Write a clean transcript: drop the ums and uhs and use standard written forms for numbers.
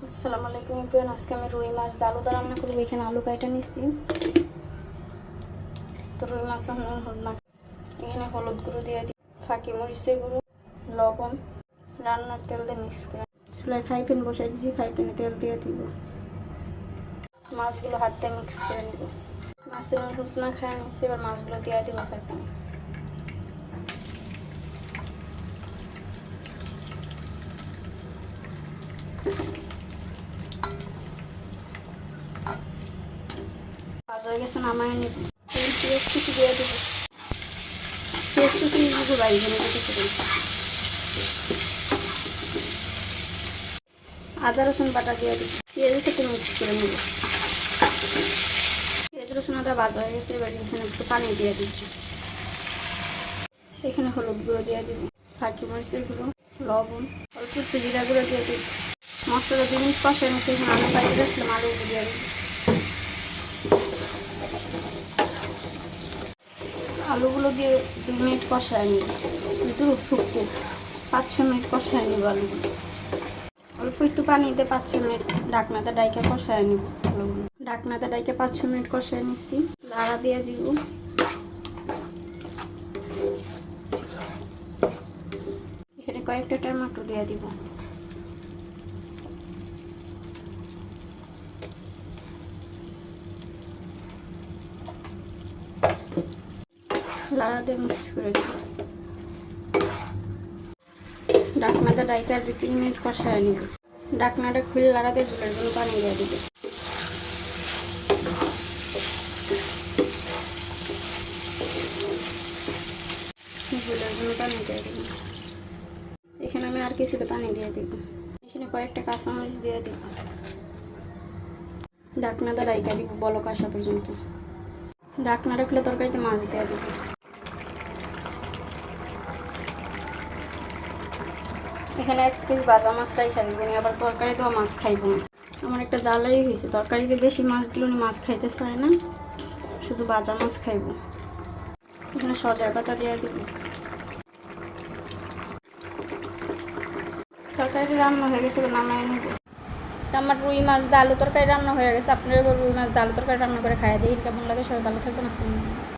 আসসালামু আলাইকুম এভরিওয়ান। আজকে আমি রুই মাছ দিয়ে আলু রান্না করবো। এখানে আলু কাটা নিচ্ছি। তো রুই মাছ এখানে হলুদ গুঁড়ো দিয়ে দিই, ফাঁকি মরিচের গুঁড়ো, লবণ, রান্নার তেল দিয়ে মিক্স করে চুলায় ফ্রাই প্যান বসাই দিয়েছি। ফ্রাই প্যানে তেল দিয়ে দিব। মাছগুলো হাত দিয়ে মিক্স করে নিব। মাছের হলুদ না খায় নিচ্ছি। এবার মাছগুলো দিয়ে দিব ফ্রাই প্যানে। ভাজা হয়ে গেছে, নামায় নিব। পেঁয়াজ কুচি দিয়ে দেবো। পেঁয়াজ কুচি দিব বাইরে আদা রসুন বাটা দিয়ে দিই। পেঁয়াজের সাথে মিক্স করে নেব। পেঁয়াজ রসুন আদা ভাজা হয়ে গেছে। এবার এখানে একটু পানি দিয়ে দিচ্ছি। এখানে হলুদ গুঁড়ো দিয়ে দিব, ফাঁকি মরিচের গুঁড়ো, লবণ, অল্প একটু জিরা গুঁড়ো দিয়ে দিই। মশলাটা 2 মিনিট কষাই নিচ্ছি। এখানে আলু কাটিয়ে রাখলাম, আলুগুলো দিয়ে দিই। আলুগুলো দিয়ে 2 মিনিট কষাই নিই। একটু শুকতে 5-6 মিনিট কষাই নিব আলুগুলো। অল্প একটু পানি দিয়ে 5-6 মিনিট ঢাকনাতে ডাইকে কষাই নিব আলুগুলো। ঢাকনাতে ডাইকে 5-6 মিনিট কষাই নিচ্ছি। লাড়া দিয়ে দিব। এখানে কয়েকটা টমেটো দিয়ে দিব। লাড়া দিয়ে মিক্স করে দিব। ঢাকনাটা ডাইকে আর 2-3 মিনিট কষাই নিব। ঢাকনাটা খুলে লাড়া দিয়ে ঝোলের জন্য পানি দিয়ে দিব। ঝোলের জন্য পানি দিয়ে দিব। এখানে আমি আর কিছুটা পানি দিয়ে দিব। এখানে কয়েকটা কাঁচামরিচ দিয়ে দিব। ঢাকনাটা ডাইকা দিব বলক আসা পর্যন্ত। ঢাকনাটা খুলে তরকারিতে মাছ দিয়ে দিব। এখানে 1 পিস ভাজা মাছ রাইখা দিব। আবার তরকারি দেওয়া মাছ খাইব না। আমার একটা জ্বালাই হয়েছে, তরকারিতে বেশি মাছ দিলে উনি মাছ খাইতে চায় না, শুধু ভাজা মাছ খাইব। এখানে সজা পাতা দিয়ে দিব। তরকারি রান্না হয়ে গেছে, নামাই নিব। আমার রুই মাছ দিয়ে আলু তরকারি রান্না হয়ে গেছে। আপনারা রুই মাছ দিয়ে আলু তরকারি রান্না করে খাইয়ে দিই। কেমন লাগে সবাই ভালো থাকবেন। আসসালামু আলাইকুম।